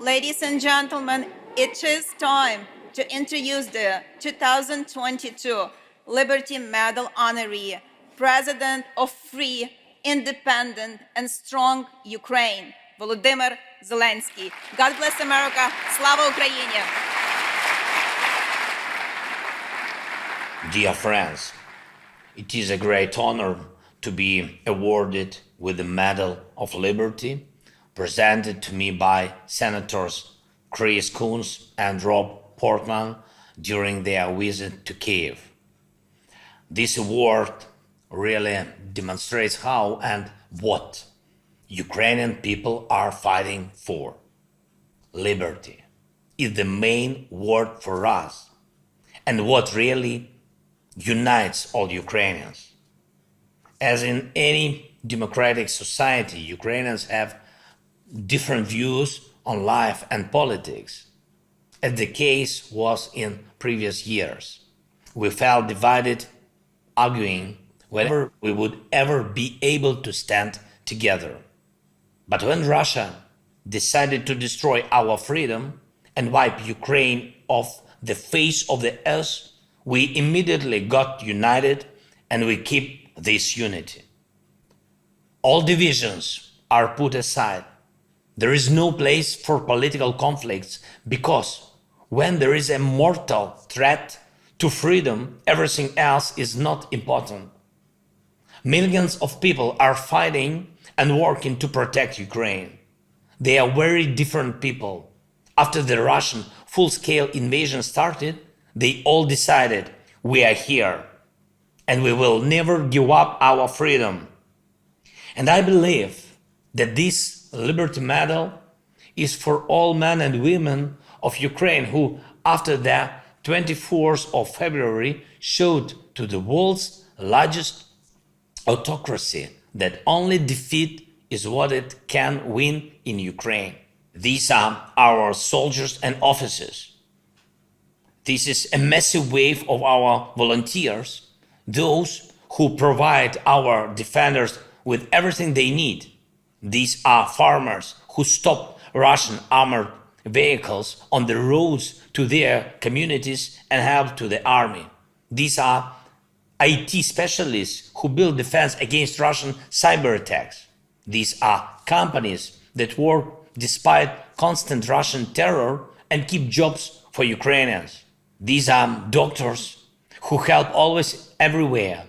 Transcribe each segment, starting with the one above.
Ladies and gentlemen, it is time to introduce the 2022 Liberty Medal honoree, President of Free, Independent and Strong Ukraine, Volodymyr Zelenskyy. God bless America. Slava Ukraini! Dear friends, it is a great honor to be awarded with the Medal of Liberty, presented to me by Senators Chris Coons and Rob Portman during their visit to Kyiv. This award really demonstrates how and what Ukrainian people are fighting for. Liberty is the main word for us, and what really unites all Ukrainians. As in any democratic society, Ukrainians have different views on life and politics, as the case was in previous years. We felt divided, arguing whether we would ever be able to stand together. But when Russia decided to destroy our freedom and wipe Ukraine off the face of the earth, we immediately got united, and we keep this unity. All divisions are put aside. There is no place for political conflicts, because when there is a mortal threat to freedom, everything else is not important. Millions of people are fighting and working to protect Ukraine. They are very different people. After the Russian full-scale invasion started, they all decided, we are here, and we will never give up our freedom. And I believe that this Liberty Medal is for all men and women of Ukraine who, after the 24th of February, showed to the world's largest autocracy that only defeat is what it can win in Ukraine. These are our soldiers and officers. This is a massive wave of our volunteers, those who provide our defenders with everything they need. These are farmers who stop Russian armored vehicles on the roads to their communities and help to the army. These are IT specialists who build defense against Russian cyber attacks. These are companies that work despite constant Russian terror and keep jobs for Ukrainians. These are doctors who help always everywhere.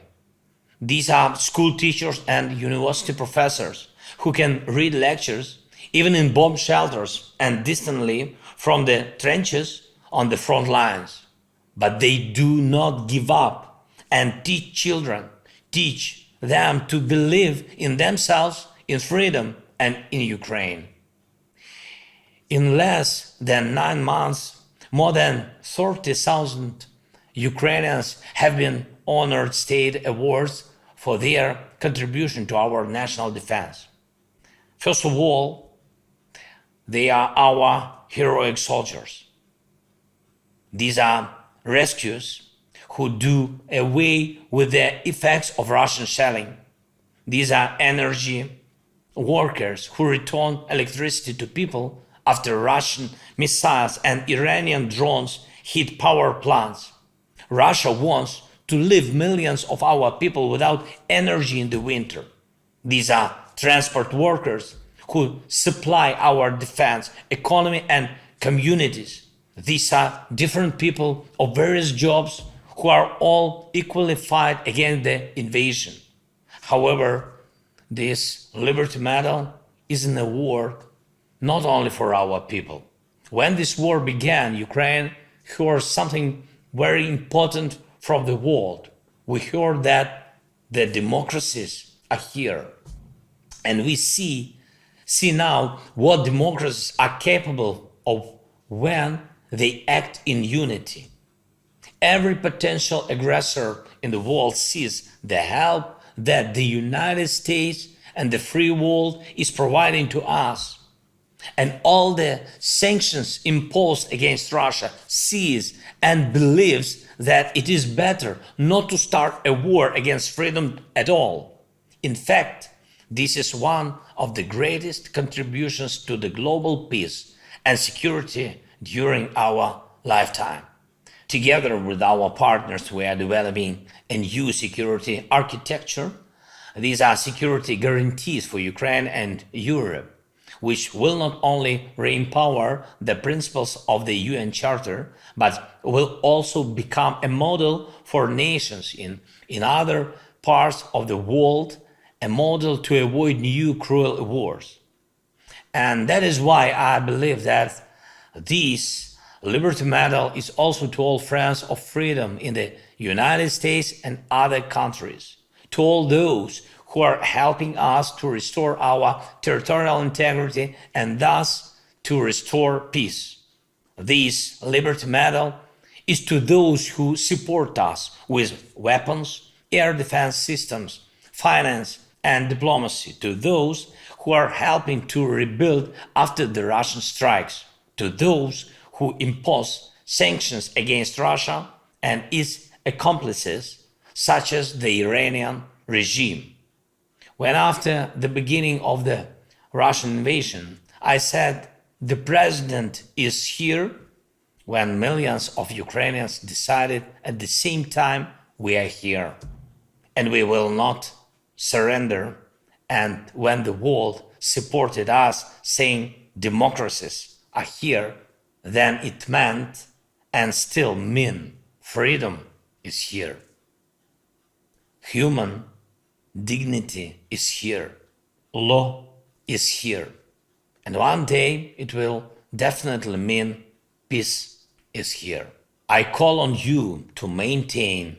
These are school teachers and university professors who can read lectures even in bomb shelters and distantly from the trenches on the front lines. But they do not give up and teach children, teach them to believe in themselves, in freedom, and in Ukraine. In less than 9 months, more than 30,000 Ukrainians have been honored state awards for their contribution to our national defense. First of all, they are our heroic soldiers. These are rescues who do away with the effects of Russian shelling. These are energy workers who return electricity to people after Russian missiles and Iranian drones hit power plants. Russia wants to leave millions of our people without energy in the winter. These are transport workers who supply our defense, economy, and communities. These are different people of various jobs who are all equally fight against the invasion. However, this Liberty Medal is an award not only for our people. When this war began, Ukraine heard something very important from the world. We heard that the democracies are here. And we see now what democracies are capable of when they act in unity. Every potential aggressor in the world sees the help that the United States and the free world is providing to us. And all the sanctions imposed against Russia sees and believes that it is better not to start a war against freedom at all. In fact, this is one of the greatest contributions to the global peace and security during our lifetime. Together with our partners, we are developing a new security architecture. These are security guarantees for Ukraine and Europe, which will not only re-empower the principles of the UN Charter, but will also become a model for nations in other parts of the world, a model to avoid new cruel wars. And that is why I believe that this Liberty Medal is also to all friends of freedom in the United States and other countries, to all those who are helping us to restore our territorial integrity and thus to restore peace. This Liberty Medal is to those who support us with weapons, air defense systems, finance and diplomacy, to those who are helping to rebuild after the Russian strikes, to those who impose sanctions against Russia and its accomplices, such as the Iranian regime. When after the beginning of the Russian invasion, I said the president is here, when millions of Ukrainians decided at the same time we are here and we will not surrender, and when the world supported us saying democracies are here, then it meant and still mean freedom is here. Human dignity is here. Law is here. And one day it will definitely mean peace is here. I call on you to maintain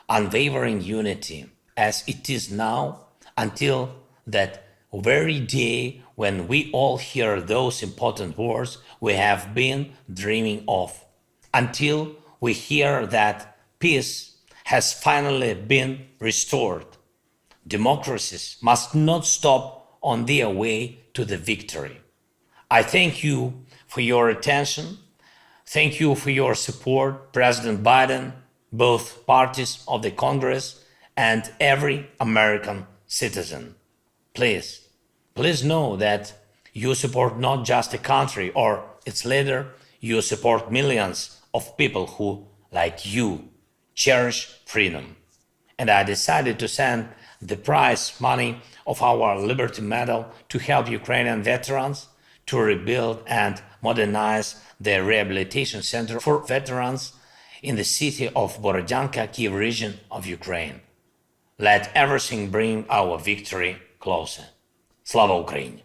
unwavering unity as it is now until that very day when we all hear those important words we have been dreaming of, until we hear that peace has finally been restored. Democracies must not stop on their way to the victory. I thank you for your attention. Thank you for your support, President Biden, both parties of the Congress, and every American citizen. Please know that you support not just a country or its leader, you support millions of people who, like you, cherish freedom. And I decided to send the prize money of our Liberty Medal to help Ukrainian veterans to rebuild and modernize the rehabilitation center for veterans in the city of Borodyanka, Kiev region of Ukraine. Let everything bring our victory closer. Slava Ukraini!